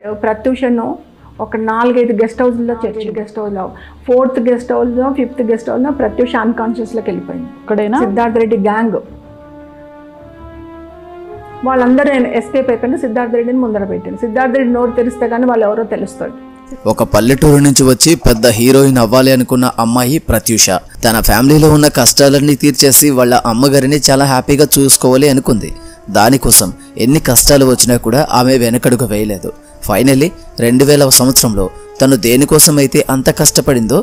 ప్రత్యూషను ఒక 4-5 గెస్ట్ హౌస్లో church guest హౌస్లో 4th గెస్ట్ హౌస్లో 5th గెస్ట్ హౌస్లో ప్రత్యూష అన్కాన్షియస్లోకి వెళ్ళిపోయింది. ఇక్కడైనా సిద్ధార్థ రెడ్డి గ్యాంగ్ వాళ్ళందరూ ఎస్కేప్ అయిపోయినా సిద్ధార్థ రెడ్డిని ముందర పెట్టాను. సిద్ధార్థ రెడ్డి నోరు తెరిస్తే కానీ వాళ్ళు ఎవరో తెలుస్తుంది. ఒక పల్లెటూరు నుంచి వచ్చి పెద్ద హీరోయిన్ అవ్వాలి అనుకున్న అమ్మాయి ప్రత్యూష తన ఫ్యామిలీలో ఉన్న కష్టాలన్నీ తీర్చేసి వాళ్ళ అమ్మగారిని చాలా హ్యాపీగా చూసుకోవాలి అనుకుంది. దానికోసం ఎన్ని కష్టాలు వచ్చినా కూడా ఆమె వెనకడుగు వేయలేదు. ఫైనలీ 2000వ సంవత్సరంలో తను దేనికోసం అయితే అంత కష్టపడిందో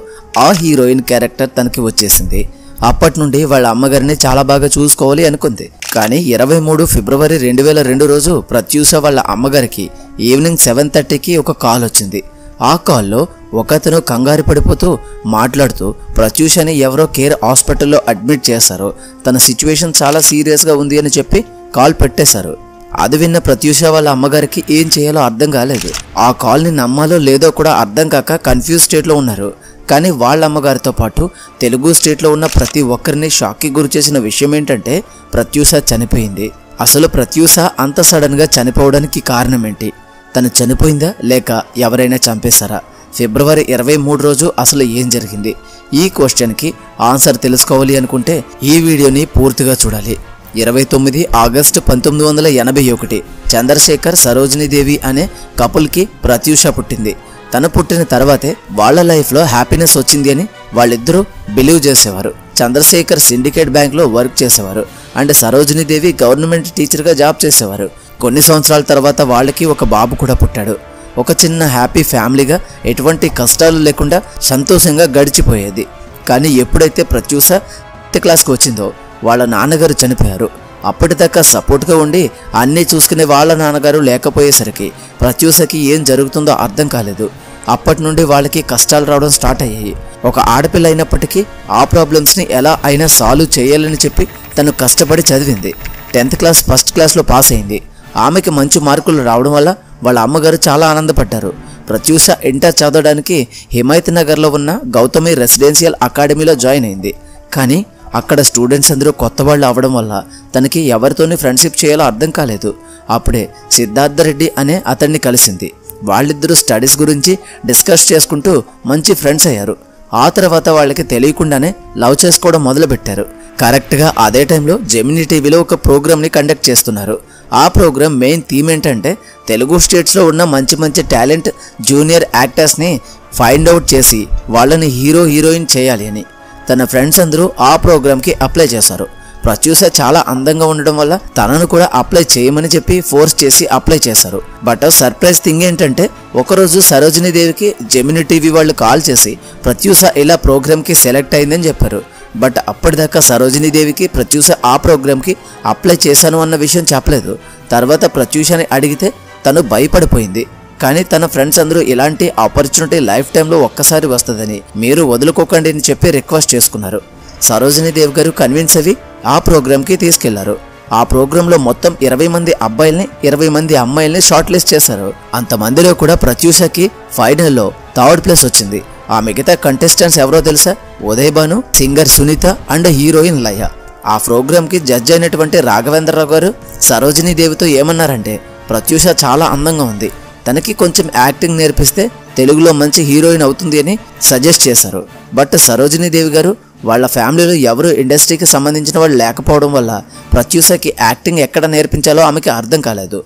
ఆ హీరోయిన్ క్యారెక్టర్ తనకి వచ్చేసింది. అప్పటి నుండి వాళ్ళ అమ్మగారిని చాలా బాగా చూసుకోవాలి అనుకుంది. కానీ 23 ఫిబ్రవరి 2002 రోజు ప్రత్యూష వాళ్ళ అమ్మగారికి ఈవినింగ్ 7:30కి ఒక కాల్ వచ్చింది. ఆ కాల్లో ఒకతను కంగారు పడిపోతూ మాట్లాడుతూ ప్రత్యూషని ఎవరో కేర్ హాస్పిటల్లో అడ్మిట్ చేశారో, తన సిచ్యువేషన్ చాలా సీరియస్గా ఉంది అని చెప్పి కాల్ పెట్టేశారు. అది విన్న ప్రత్యూష వాళ్ళ అమ్మగారికి ఏం చేయాలో అర్థం కాలేదు. ఆ కాల్ని నమ్మాలో లేదో కూడా అర్థం కాక కన్ఫ్యూజ్ స్టేట్లో ఉన్నారు. కానీ వాళ్ళ అమ్మగారితో పాటు తెలుగు స్టేట్లో ఉన్న ప్రతి ఒక్కరిని షాక్కి గురి చేసిన విషయం ఏంటంటే ప్రత్యూష చనిపోయింది. అసలు ప్రత్యూష అంత సడన్గా చనిపోవడానికి కారణం ఏంటి? తను చనిపోయిందా లేక ఎవరైనా చంపేశారా? ఫిబ్రవరి 23 రోజు అసలు ఏం జరిగింది? ఈ క్వశ్చన్కి ఆన్సర్ తెలుసుకోవాలి అనుకుంటే ఈ వీడియోని పూర్తిగా చూడాలి. 29 ఆగస్టు 1981 చంద్రశేఖర్ సరోజినీదేవి అనే కపుల్కి ప్రత్యూష పుట్టింది. తను పుట్టిన తర్వాతే వాళ్ళ లైఫ్లో హ్యాపీనెస్ వచ్చింది అని వాళ్ళిద్దరూ బిలీవ్ చేసేవారు. చంద్రశేఖర్ సిండికేట్ బ్యాంక్లో వర్క్ చేసేవారు అండ్ సరోజినీదేవి గవర్నమెంట్ టీచర్గా జాబ్ చేసేవారు. కొన్ని సంవత్సరాల తర్వాత వాళ్ళకి ఒక బాబు కూడా పుట్టాడు. ఒక చిన్న హ్యాపీ ఫ్యామిలీగా ఎటువంటి కష్టాలు లేకుండా సంతోషంగా గడిచిపోయేది. కానీ ఎప్పుడైతే ప్రత్యూష 10th క్లాస్కి వచ్చిందో వాళ్ళ నాన్నగారు చనిపోయారు. అప్పటిదాకా సపోర్ట్గా ఉండి అన్నీ చూసుకునే వాళ్ళ నాన్నగారు లేకపోయేసరికి ప్రత్యూషకి ఏం జరుగుతుందో అర్థం కాలేదు. అప్పటి నుండి వాళ్ళకి కష్టాలు రావడం స్టార్ట్ అయ్యాయి. ఒక ఆడపిల్ల అయినప్పటికీ ఆ ప్రాబ్లమ్స్ని ఎలా అయినా సాల్వ్ చేయాలని చెప్పి తను కష్టపడి చదివింది. 10th క్లాస్ ఫస్ట్ క్లాస్లో పాస్ అయింది. ఆమెకి మంచి మార్కులు రావడం వల్ల వాళ్ళ అమ్మగారు చాలా ఆనందపడ్డారు. ప్రత్యూష ఇంటర్ చదవడానికి హిమాయత్ నగర్లో ఉన్న గౌతమి రెసిడెన్షియల్ అకాడమీలో జాయిన్ అయింది. కానీ అక్కడ స్టూడెంట్స్ అందరూ కొత్త వాళ్ళు అవ్వడం వల్ల తనకి ఎవరితోని ఫ్రెండ్షిప్ చేయాలో అర్థం కాలేదు. అప్పుడే సిద్ధార్థ రెడ్డి అనే అతన్ని కలిసింది. వాళ్ళిద్దరూ స్టడీస్ గురించి డిస్కస్ చేసుకుంటూ మంచి ఫ్రెండ్స్ అయ్యారు. ఆ తర్వాత వాళ్ళకి తెలియకుండానే లవ్ చేసుకోవడం మొదలుపెట్టారు. కరెక్ట్గా అదే టైంలో జెమినీ టీవీలో ఒక ప్రోగ్రామ్ని కండక్ట్ చేస్తున్నారు. ఆ ప్రోగ్రామ్ మెయిన్ థీమ్ ఏంటంటే తెలుగు స్టేట్స్లో ఉన్న మంచి మంచి టాలెంట్ జూనియర్ యాక్టర్స్ని ఫైండ్ అవుట్ చేసి వాళ్ళని హీరోయిన్ చేయాలి అని. తన ఫ్రెండ్స్ అందరూ ఆ ప్రోగ్రామ్కి అప్లై చేశారు. ప్రత్యూష చాలా అందంగా ఉండడం వల్ల తనను కూడా అప్లై చేయమని చెప్పి ఫోర్స్ చేసి అప్లై చేశారు. బట్ సర్ప్రైజ్ థింగ్ ఏంటంటే ఒకరోజు సరోజినీదేవికి జెమినీ టీవీ వాళ్ళు కాల్ చేసి ప్రత్యూష ఇలా ప్రోగ్రామ్కి సెలెక్ట్ అయిందని చెప్పారు. బట్ అప్పటిదాకా సరోజినీదేవికి ప్రత్యూష ఆ ప్రోగ్రామ్కి అప్లై చేశాను అన్న విషయం చెప్పలేదు. తర్వాత ప్రత్యూషని అడిగితే తను భయపడిపోయింది. కానీ తన ఫ్రెండ్స్ అందరూ ఇలాంటి ఆపర్చునిటీ లైఫ్ టైంలో ఒక్కసారి వస్తుందని మీరు వదులుకోకండి అని చెప్పి రిక్వెస్ట్ చేసుకున్నారు. సరోజినీదేవి గారు కన్విన్స్ అవి ఆ ప్రోగ్రామ్కి తీసుకెళ్లారు. ఆ ప్రోగ్రాంలో మొత్తం 20 మంది అబ్బాయిల్ని 20 మంది అమ్మాయిల్ని షార్ట్ లిస్ట్ చేశారు. అంతమందిలో కూడా ప్రత్యూషకి ఫైనల్లో 3rd ప్లేస్ వచ్చింది. ఆ మిగతా కంటెస్టెంట్స్ ఎవరో తెలుసా? Uday Bhanu, singer Sunitha and heroine Laya. ఆ ప్రోగ్రామ్కి జడ్జ్ అయినటువంటి రాఘవేంద్రరావు గారు సరోజినీదేవితో ఏమన్నారంటే ప్రత్యూష చాలా అందంగా ఉంది, తనకి కొంచెం యాక్టింగ్ నేర్పిస్తే తెలుగులో మంచి హీరోయిన్ అవుతుంది అని సజెస్ట్ చేశారు. బట్ సరోజినీదేవి గారు వాళ్ళ ఫ్యామిలీలో ఎవరు ఇండస్ట్రీకి సంబంధించిన వాళ్ళు లేకపోవడం వల్ల ప్రత్యూషకి యాక్టింగ్ ఎక్కడ నేర్పించాలో ఆమెకి అర్థం కాలేదు.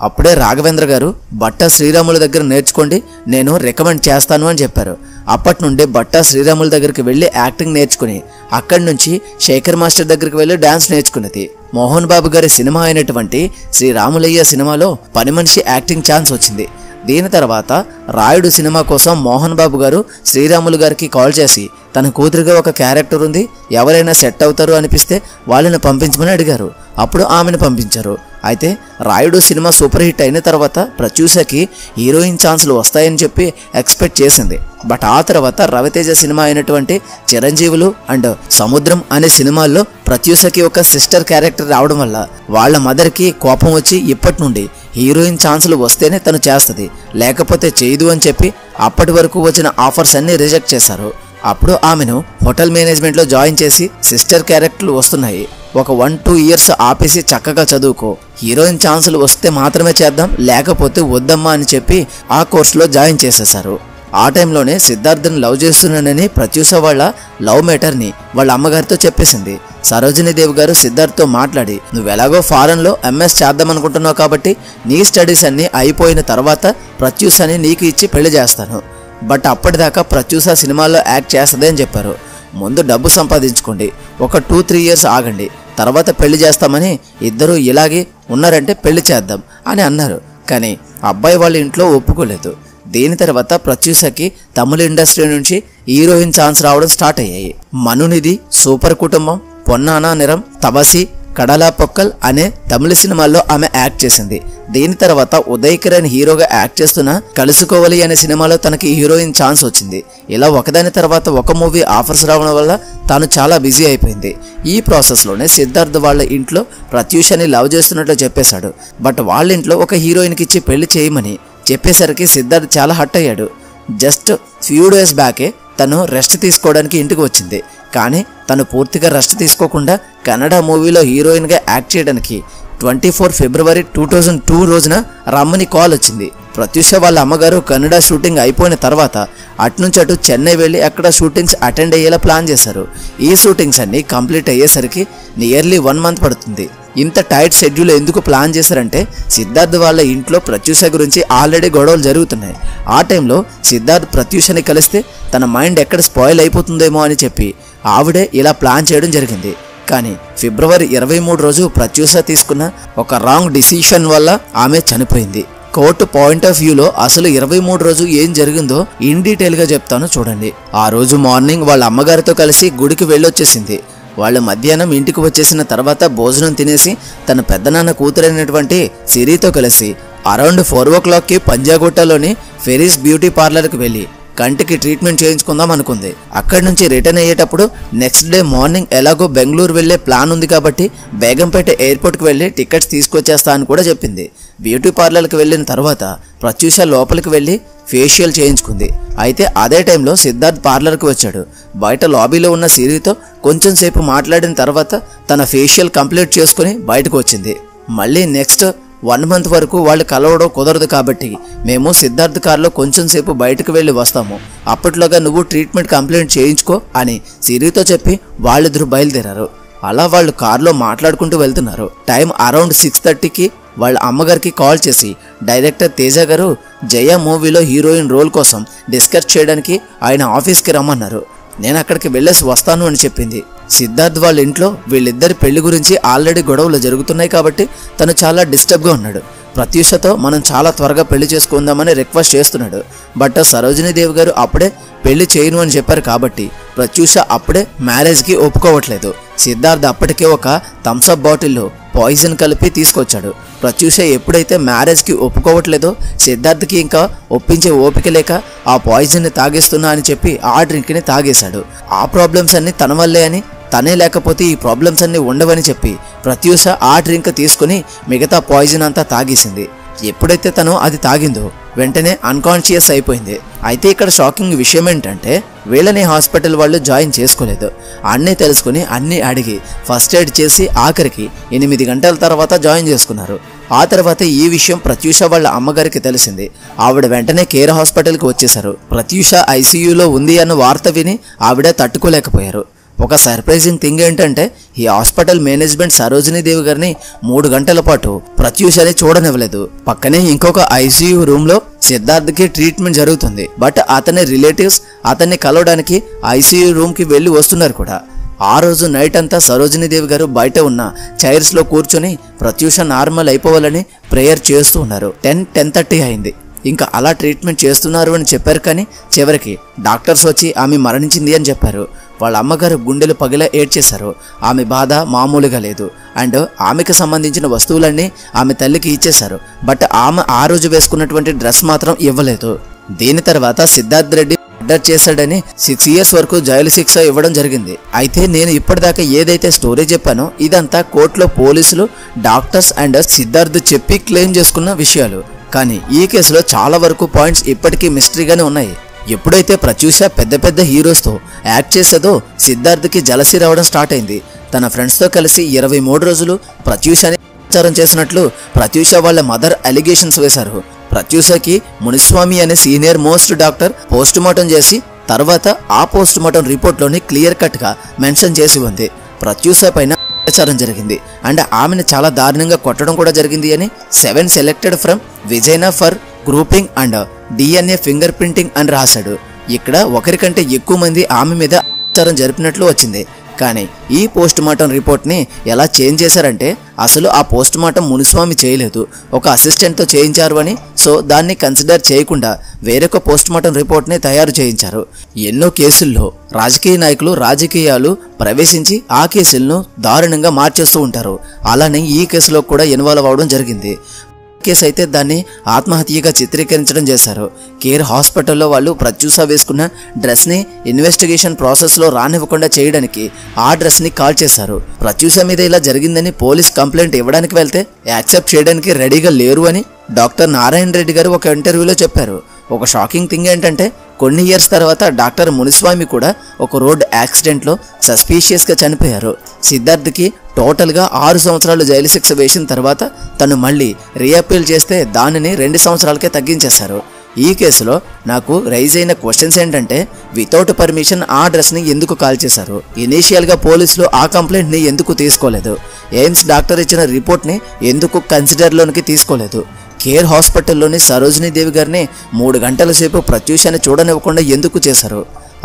అప్పుడే రాఘవేంద్ర గారు బట్టా శ్రీరాముల దగ్గర నేర్చుకోండి, నేను రికమెండ్ చేస్తాను అని చెప్పారు. అప్పటి నుండి బట్టా శ్రీరాముల దగ్గరికి వెళ్ళి యాక్టింగ్ నేర్చుకుని అక్కడి నుంచి శేఖర్ మాస్టర్ దగ్గరికి వెళ్ళి డాన్స్ నేర్చుకున్నది. మోహన్ బాబు గారి సినిమా అయినటువంటి శ్రీరాములయ్య సినిమాలో పని మనిషి యాక్టింగ్ ఛాన్స్ వచ్చింది. దీని తర్వాత రాయుడు సినిమా కోసం మోహన్ బాబు గారు శ్రీరాములు గారికి కాల్ చేసి తన కూతురుగా ఒక క్యారెక్టర్ ఉంది, ఎవరైనా సెట్ అవుతారు అనిపిస్తే వాళ్ళని పంపించమని అడిగారు. అప్పుడు ఆమెను పంపించారు. అయితే రాయుడు సినిమా సూపర్ హిట్ అయిన తర్వాత ప్రత్యూషకి హీరోయిన్ ఛాన్సులు వస్తాయని చెప్పి ఎక్స్పెక్ట్ చేసింది. బట్ ఆ తర్వాత రవితేజ సినిమా అయినటువంటి చిరంజీవులు అండ్ సముద్రం అనే సినిమాల్లో ప్రత్యూషకి ఒక సిస్టర్ క్యారెక్టర్ రావడం వల్ల వాళ్ళ మదర్కి కోపం వచ్చి ఇప్పటి నుండి హీరోయిన్ ఛాన్సులు వస్తేనే తను చేస్తుంది, లేకపోతే చేయదు అని చెప్పి అప్పటి వరకు వచ్చిన ఆఫర్స్ అన్ని రిజెక్ట్ చేశారు. అప్పుడు ఆమెను హోటల్ మేనేజ్మెంట్లో జాయిన్ చేసి సిస్టర్ క్యారెక్టర్లు వస్తున్నాయి. ఒక 1-2 ఇయర్స్ ఆపేసి చక్కగా చదువుకో, హీరోయిన్ ఛాన్సులు వస్తే మాత్రమే చేద్దాం, లేకపోతే వద్దమ్మా అని చెప్పి ఆ కోర్సులో జాయిన్ చేసేశారు. ఆ టైంలోనే సిద్ధార్థని లవ్ చేస్తున్నానని ప్రత్యూష వాళ్ళ లవ్ మేటర్ని వాళ్ళ అమ్మగారితో చెప్పేసింది. సరోజినీదేవి గారు సిద్ధార్థ్తో మాట్లాడి, నువ్వు ఎలాగో ఫారెన్లో ఎంఎస్ చేద్దాం అనుకుంటున్నావు కాబట్టి నీ స్టడీస్ అన్నీ అయిపోయిన తర్వాత ప్రత్యూషని నీకు ఇచ్చి పెళ్లి చేస్తాను, బట్ అప్పటిదాకా ప్రత్యూష సినిమాల్లో యాక్ట్ చేస్తుంది అని చెప్పారు. ముందు డబ్బు సంపాదించుకోండి, ఒక 2-3 ఇయర్స్ ఆగండి, తర్వాత పెళ్లి చేస్తామని ఇద్దరు ఇలాగే ఉన్నారంటే పెళ్లి చేద్దాం అని అన్నారు. కానీ అబ్బాయి వాళ్ళ ఇంట్లో ఒప్పుకోలేదు. దీని తర్వాత ప్రత్యూషకి తమిళ ఇండస్ట్రీ నుంచి హీరోయిన్ ఛాన్స్ రావడం స్టార్ట్ అయ్యాయి. మనునిధి, సూపర్ కుటుంబం, పొన్నానా నిరం, తబసి, కడలా పొక్కల్ అనే తమిళ సినిమాల్లో ఆమె యాక్ట్ చేసింది. దీని తర్వాత ఉదయ్ కిరణ్ హీరోగా యాక్ట్ చేస్తున్న కలుసుకోవాలి అనే సినిమాలో తనకి హీరోయిన్ ఛాన్స్ వచ్చింది. ఇలా ఒకదాని తర్వాత ఒక మూవీ ఆఫర్స్ రావడం వల్ల తాను చాలా బిజీ అయిపోయింది. ఈ ప్రాసెస్లోనే సిద్ధార్థ్ వాళ్ళ ఇంట్లో ప్రత్యూషని లవ్ చేస్తున్నట్లు చెప్పేశాడు. బట్ వాళ్ళ ఇంట్లో ఒక హీరోయిన్కి ఇచ్చి పెళ్లి చేయమని చెప్పేసరికి సిద్ధార్థ్ చాలా హర్ట్ అయ్యాడు. జస్ట్ ఫ్యూ డేస్ బ్యాకే తను రెస్ట్ తీసుకోవడానికి ఇంటికి వచ్చింది. కానీ తను పూర్తిగా రెస్ట్ తీసుకోకుండా కన్నడ మూవీలో హీరోయిన్గా యాక్ట్ చేయడానికి 24 ఫిబ్రవరి 2002 రోజున రమ్మని కాల్ వచ్చింది. ప్రత్యూష వాళ్ళ అమ్మగారు కన్నడ షూటింగ్ అయిపోయిన తర్వాత అటునుంచి అటు చెన్నై వెళ్ళి అక్కడ షూటింగ్స్ అటెండ్ అయ్యేలా ప్లాన్ చేశారు. ఈ షూటింగ్స్ అన్నీ కంప్లీట్ అయ్యేసరికి నియర్లీ 1 మంత్ పడుతుంది. ఇంత టైట్ షెడ్యూల్ ఎందుకు ప్లాన్ చేశారంటే సిద్ధార్థ్ వాళ్ళ ఇంట్లో ప్రత్యూష గురించి ఆల్రెడీ గొడవలు జరుగుతున్నాయి. ఆ టైంలో సిద్ధార్థ్ ప్రత్యూషని కలిస్తే తన మైండ్ ఎక్కడ స్పాయిల్ అయిపోతుందేమో అని చెప్పి ఆవిడే ఇలా ప్లాన్ చేయడం జరిగింది. కానీ ఫిబ్రవరి 23 రోజు ప్రత్యూష తీసుకున్న ఒక రాంగ్ డిసిషన్ వల్ల ఆమె చనిపోయింది. కోర్టు పాయింట్ ఆఫ్ వ్యూలో అసలు 23 రోజు ఏం జరిగిందో ఇన్ డీటెయిల్గా చెప్తాను చూడండి. ఆ రోజు మార్నింగ్ వాళ్ళ అమ్మగారితో కలిసి గుడికి వెళ్ళొచ్చేసింది. వాళ్ళు మధ్యాహ్నం ఇంటికి వచ్చేసిన తర్వాత భోజనం తినేసి తన పెద్దనాన్న కూతురైనటువంటి సిరితో కలిసి అరౌండ్ 4 o'clockకి పంజాగుట్టలోని ఫెరీస్ బ్యూటీ పార్లర్కి వెళ్ళి కంటికి ట్రీట్మెంట్ చేయించుకుందాం అనుకుంది. అక్కడి నుంచి రిటర్న్ అయ్యేటప్పుడు నెక్స్ట్ డే మార్నింగ్ ఎలాగో బెంగళూరు వెళ్లే ప్లాన్ ఉంది కాబట్టి బేగంపేట ఎయిర్పోర్ట్కి వెళ్ళి టికెట్స్ తీసుకొచ్చేస్తా అని కూడా చెప్పింది. బ్యూటీ పార్లర్కి వెళ్ళిన తర్వాత ప్రత్యూష లోపలికి వెళ్ళి ఫేషియల్ చేయించుకుంది. అయితే అదే టైంలో సిద్ధార్థ్ పార్లర్కి వచ్చాడు. బయట లాబీలో ఉన్న సిరితో కొంచెం సేపు మాట్లాడిన తర్వాత తన ఫేషియల్ కంప్లీట్ చేసుకుని బయటకు వచ్చింది. మళ్ళీ నెక్స్ట్ 1 మంత్ వరకు వాళ్ళు కలవడం కుదరదు కాబట్టి మేము సిద్ధార్థ్ కార్లో కొంచెం సేపు బయటకు వెళ్ళి వస్తాము, అప్పట్లోగా నువ్వు ట్రీట్మెంట్ కంప్లీట్ చేయించుకో అని సిరితో చెప్పి వాళ్ళిద్దరూ బయలుదేరారు. అలా వాళ్ళు కార్లో మాట్లాడుకుంటూ వెళ్తున్నారు. టైం అరౌండ్ 6:30కి వాళ్ళ అమ్మగారికి కాల్ చేసి డైరెక్టర్ తేజ గారు జయ మూవీలో హీరోయిన్ రోల్ కోసం డిస్కస్ చేయడానికి ఆయన ఆఫీస్కి రమ్మన్నారు. నేను అక్కడికి వెళ్ళేసి వస్తాను అని చెప్పింది. సిద్ధార్థ్ వాళ్ళ ఇంట్లో వీళ్ళిద్దరి పెళ్లి గురించి ఆల్రెడీ గొడవలు జరుగుతున్నాయి కాబట్టి తను చాలా డిస్టర్బ్గా ఉన్నాడు. ప్రత్యూషతో మనం చాలా త్వరగా పెళ్లి చేసుకుందామని రిక్వెస్ట్ చేస్తున్నాడు. బట్ సరోజినీదేవి గారు అప్పుడే పెళ్లి చేయను అని చెప్పారు కాబట్టి ప్రత్యూష అప్పుడే మ్యారేజ్కి ఒప్పుకోవట్లేదు. సిద్ధార్థ్ అప్పటికే ఒక థమ్స్అప్ బాటిల్లో పాయిజన్ కలిపి తీసుకొచ్చాడు. ప్రత్యూష ఎప్పుడైతే మ్యారేజ్కి ఒప్పుకోవట్లేదో సిద్ధార్థ్కి ఇంకా ఒప్పించే ఓపిక లేక ఆ పాయిజన్ని తాగేస్తున్నా అని చెప్పి ఆ డ్రింక్ని తాగేశాడు. ఆ ప్రాబ్లమ్స్ అన్ని తన వల్లే అని, తనే లేకపోతే ఈ ప్రాబ్లమ్స్ అన్ని ఉండవని చెప్పి ప్రత్యూష ఆ డ్రింక్ తీసుకుని మిగతా పాయిజన్ అంతా తాగేసింది. ఎప్పుడైతే తను అది తాగిందో వెంటనే అన్కాన్షియస్ అయిపోయింది. అయితే ఇక్కడ షాకింగ్ విషయం ఏంటంటే వీళ్ళని హాస్పిటల్ వాళ్ళు జాయిన్ చేసుకోలేదు. అన్నీ తెలుసుకుని అన్నీ అడిగి ఫస్ట్ ఎయిడ్ చేసి ఆఖరికి 8 గంటల తర్వాత జాయిన్ చేసుకున్నారు. ఆ తర్వాత ఈ విషయం ప్రత్యూష వాళ్ళ అమ్మగారికి తెలిసింది. ఆవిడ వెంటనే కేర్ హాస్పిటల్కి వచ్చేశారు. ప్రత్యూష ఐసీయూలో ఉంది అన్న వార్త విని ఆవిడ తట్టుకోలేకపోయారు. ఒక సర్ప్రైజింగ్ థింగ్ ఏంటంటే ఈ హాస్పిటల్ మేనేజ్మెంట్ సరోజినీదేవి గారిని 3 గంటల పాటు ప్రత్యూషని చూడనివ్వలేదు. పక్కనే ఇంకొక ఐసీయూ రూమ్లో సిద్ధార్థ్కి ట్రీట్మెంట్ జరుగుతుంది. బట్ అతని రిలేటివ్స్ అతన్ని కలవడానికి ఐసీయూ రూమ్కి వెళ్ళి వస్తున్నారు కూడా. ఆ రోజు నైట్ అంతా సరోజినీదేవి గారు బయట ఉన్న చైర్స్లో కూర్చొని ప్రత్యూష నార్మల్ అయిపోవాలని ప్రేయర్ చేస్తూ ఉన్నారు. 10:30 అయింది. ఇంకా అలా ట్రీట్మెంట్ చేస్తున్నారు అని చెప్పారు. కానీ చివరికి డాక్టర్స్ వచ్చి ఆమె మరణించింది అని చెప్పారు. వాళ్ళ అమ్మగారు గుండెలు పగిలా ఏడ్చేశారు. ఆమె బాధ మామూలుగా లేదు. అండ్ ఆమెకు సంబంధించిన వస్తువులన్నీ ఆమె తల్లికి ఇచ్చేశారు. బట్ ఆమె ఆ రోజు వేసుకున్నటువంటి డ్రెస్ మాత్రం ఇవ్వలేదు. దీని తర్వాత సిద్ధార్థ్ రెడ్డి మర్డర్ చేశాడని 6 years వరకు జైలు శిక్ష ఇవ్వడం జరిగింది. అయితే నేను ఇప్పటిదాకా ఏదైతే స్టోరీ చెప్పానో ఇదంతా కోర్టులో పోలీసులు, డాక్టర్స్ అండ్ సిద్ధార్థ్ చెప్పి క్లెయిమ్ చేసుకున్న విషయాలు. కానీ ఈ కేసులో చాలా వరకు పాయింట్స్ ఇప్పటికీ మిస్టరీగానే ఉన్నాయి. ఎప్పుడైతే ప్రత్యూష పెద్ద పెద్ద హీరోస్తో యాక్ట్ చేసేదో సిద్ధార్థ్కి జలసి రావడం స్టార్ట్ అయింది. తన ఫ్రెండ్స్తో కలిసి 23 రోజులు ప్రత్యూషని ప్రచారం చేసినట్లు ప్రత్యూష వాళ్ళ మదర్ అలిగేషన్స్ వేశారు. ప్రత్యూషకి మునిస్వామి అనే senior most doctor post mortem చేసి తర్వాత ఆ పోస్ట్ మార్టం రిపోర్ట్లోని క్లియర్ కట్గా మెన్షన్ చేసి ఉంది ప్రత్యూష పైన ప్రచారం జరిగింది అండ్ ఆమెను చాలా దారుణంగా కొట్టడం కూడా జరిగింది అని 7 సెలెక్టెడ్ ఫ్రమ్ విజయనా for grouping and DNA fingerprinting అని రాశాడు. ఇక్కడ ఒకరికంటే ఎక్కువ మంది ఆమె మీద ప్రచారం జరిపినట్లు వచ్చింది. కానీ ఈ పోస్ట్ మార్టం రిపోర్ట్ని ఎలా చేంజ్ చేశారంటే అసలు ఆ పోస్ట్ మార్టం మునిస్వామి చేయలేదు, ఒక అసిస్టెంట్తో చేయించారు అని. సో దాన్ని కన్సిడర్ చేయకుండా వేరొక పోస్ట్ మార్టం రిపోర్ట్ని తయారు చేయించారు. ఎన్నో కేసుల్లో రాజకీయ నాయకులు రాజకీయాలు ప్రవేశించి ఆ కేసులను దారుణంగా మార్చేస్తూ ఉంటారు. అలానే ఈ కేసులో కూడా ఇన్వాల్వ్ అవడం జరిగింది. కేసు అయితే దాన్ని ఆత్మహత్యగా చిత్రీకరించడం చేశారు. కేర్ హాస్పిటల్లో వాళ్ళు ప్రత్యూష వేసుకున్న డ్రెస్ని ఇన్వెస్టిగేషన్ ప్రాసెస్లో రానివ్వకుండా చేయడానికి ఆ డ్రెస్ని కాల్ చేశారు. ప్రత్యూష మీద ఇలా జరిగిందని పోలీస్ కంప్లైంట్ ఇవ్వడానికి వెళ్తే యాక్సెప్ట్ చేయడానికి రెడీగా లేరు అని డాక్టర్ నారాయణ రెడ్డి గారు ఒక ఇంటర్వ్యూలో చెప్పారు. ఒక షాకింగ్ థింగ్ ఏంటంటే కొన్ని ఇయర్స్ తర్వాత డాక్టర్ మునిస్వామి కూడా ఒక రోడ్ యాక్సిడెంట్లో సస్పీషియస్గా చనిపోయారు. సిద్ధార్థ్కి టోటల్గా 6 సంవత్సరాలు జైలు శిక్ష వేసిన తర్వాత తను మళ్ళీ రీఅపీల్ చేస్తే దానిని 2 సంవత్సరాలకే తగ్గించేశారు. ఈ కేసులో నాకు రైజ్ అయిన క్వశ్చన్స్ ఏంటంటే వితౌట్ పర్మిషన్ ఆ డ్రెస్ని ఎందుకు కాల్ చేశారు, ఇనీషియల్గా పోలీసులు ఆ కంప్లైంట్ని ఎందుకు తీసుకోలేదు, ఎయిమ్స్ డాక్టర్ ఇచ్చిన రిపోర్ట్ని ఎందుకు కన్సిడర్లోనికి తీసుకోలేదు, కేర్ హాస్పిటల్లోని సరోజినీ దేవి గారిని 3 గంటల సేపు ప్రత్యూషని చూడనివ్వకుండా ఎందుకు చేశారు,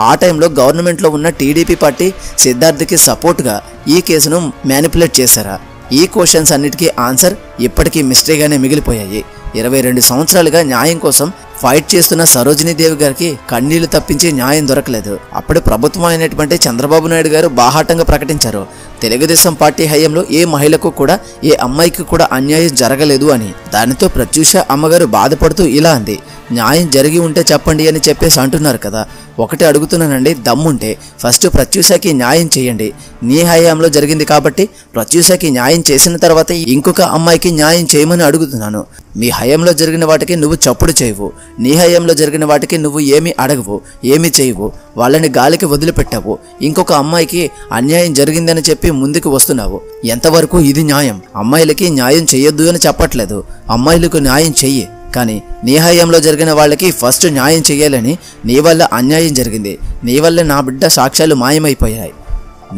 ఆ టైంలో గవర్నమెంట్లో ఉన్న టీడీపీ పార్టీ సిద్ధార్థ్కి సపోర్ట్గా ఈ కేసును మ్యానిపులేట్ చేశారా? ఈ క్వశ్చన్స్ అన్నిటికీ ఆన్సర్ ఇప్పటికీ మిస్టరీగానే మిగిలిపోయాయి. 22 సంవత్సరాలుగా న్యాయం కోసం ఫైట్ చేస్తున్న సరోజినీ దేవి గారికి కన్నీళ్లు తప్పించి న్యాయం దొరకలేదు. అప్పుడు ప్రభుత్వం అయినటువంటి చంద్రబాబు నాయుడు గారు బాహాటంగా ప్రకటించారు తెలుగుదేశం పార్టీ హయాంలో ఏ మహిళకు కూడా ఏ అమ్మాయికి కూడా అన్యాయం జరగలేదు అని. దానితో ప్రత్యూష అమ్మగారు బాధపడుతూ ఇలా అంది, న్యాయం జరిగి ఉంటే చెప్పండి అని చెప్పేసి అంటున్నారు కదా. ఒకటి అడుగుతున్నానండి, దమ్ముంటే ఫస్ట్ ప్రత్యూషకి న్యాయం చేయండి. నీ హయాంలో జరిగింది కాబట్టి ప్రత్యూషకి న్యాయం చేసిన తర్వాత ఇంకొక అమ్మాయికి న్యాయం చేయమని అడుగుతున్నాను. మీ హయాంలో జరిగిన వాటికి నువ్వు చప్పుడు చేయవు, నీ హయాంలో జరిగిన వాటికి నువ్వు ఏమీ అడగవు, ఏమీ చేయవు, వాళ్ళని గాలికి వదిలిపెట్టావు. ఇంకొక అమ్మాయికి అన్యాయం జరిగిందని చెప్పి ముందుకు వస్తున్నావు. ఎంతవరకు ఇది న్యాయం? అమ్మాయిలకి న్యాయం చేయొద్దు అని చెప్పట్లేదు, అమ్మాయిలకు న్యాయం చెయ్యి. కానీ నీ హయాంలో జరిగిన వాళ్ళకి ఫస్ట్ న్యాయం చేయాలని, నీ వల్ల అన్యాయం జరిగింది, నీ వల్ల నా బిడ్డ సాక్ష్యాలు మాయమైపోయాయి,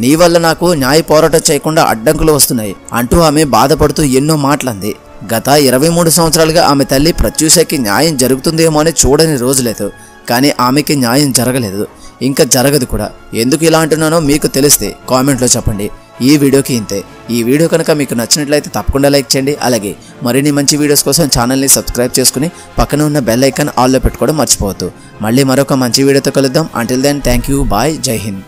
నీ వల్ల నాకు న్యాయ పోరాటం చేయకుండా అడ్డంకులు వస్తున్నాయి అంటూ ఆమె బాధపడుతూ ఎన్నో మాటలంది. గత 23 సంవత్సరాలుగా ఆమె తల్లి ప్రత్యూషకి న్యాయం జరుగుతుందేమో అని చూడని రోజు లేదు. కానీ ఆమెకి న్యాయం జరగలేదు, ఇంకా జరగదు కూడా. ఎందుకు ఇలా అంటున్నానో మీకు తెలిస్తే కామెంట్లో చెప్పండి. ఈ వీడియోకి ఇంతే. ఈ వీడియో కనుక మీకు నచ్చినట్లయితే తప్పకుండా లైక్ చేయండి. అలాగే మరిన్ని మంచి వీడియోస్ కోసం ఛానల్ని సబ్స్క్రైబ్ చేసుకుని పక్కన ఉన్న బెల్ ఐకాన్ ఆల్లో పెట్టుకోవడం మర్చిపోవద్దు. మళ్ళీ మరొక మంచి వీడియోతో కలుద్దాం. Until then thank you, bye, జై హింద్.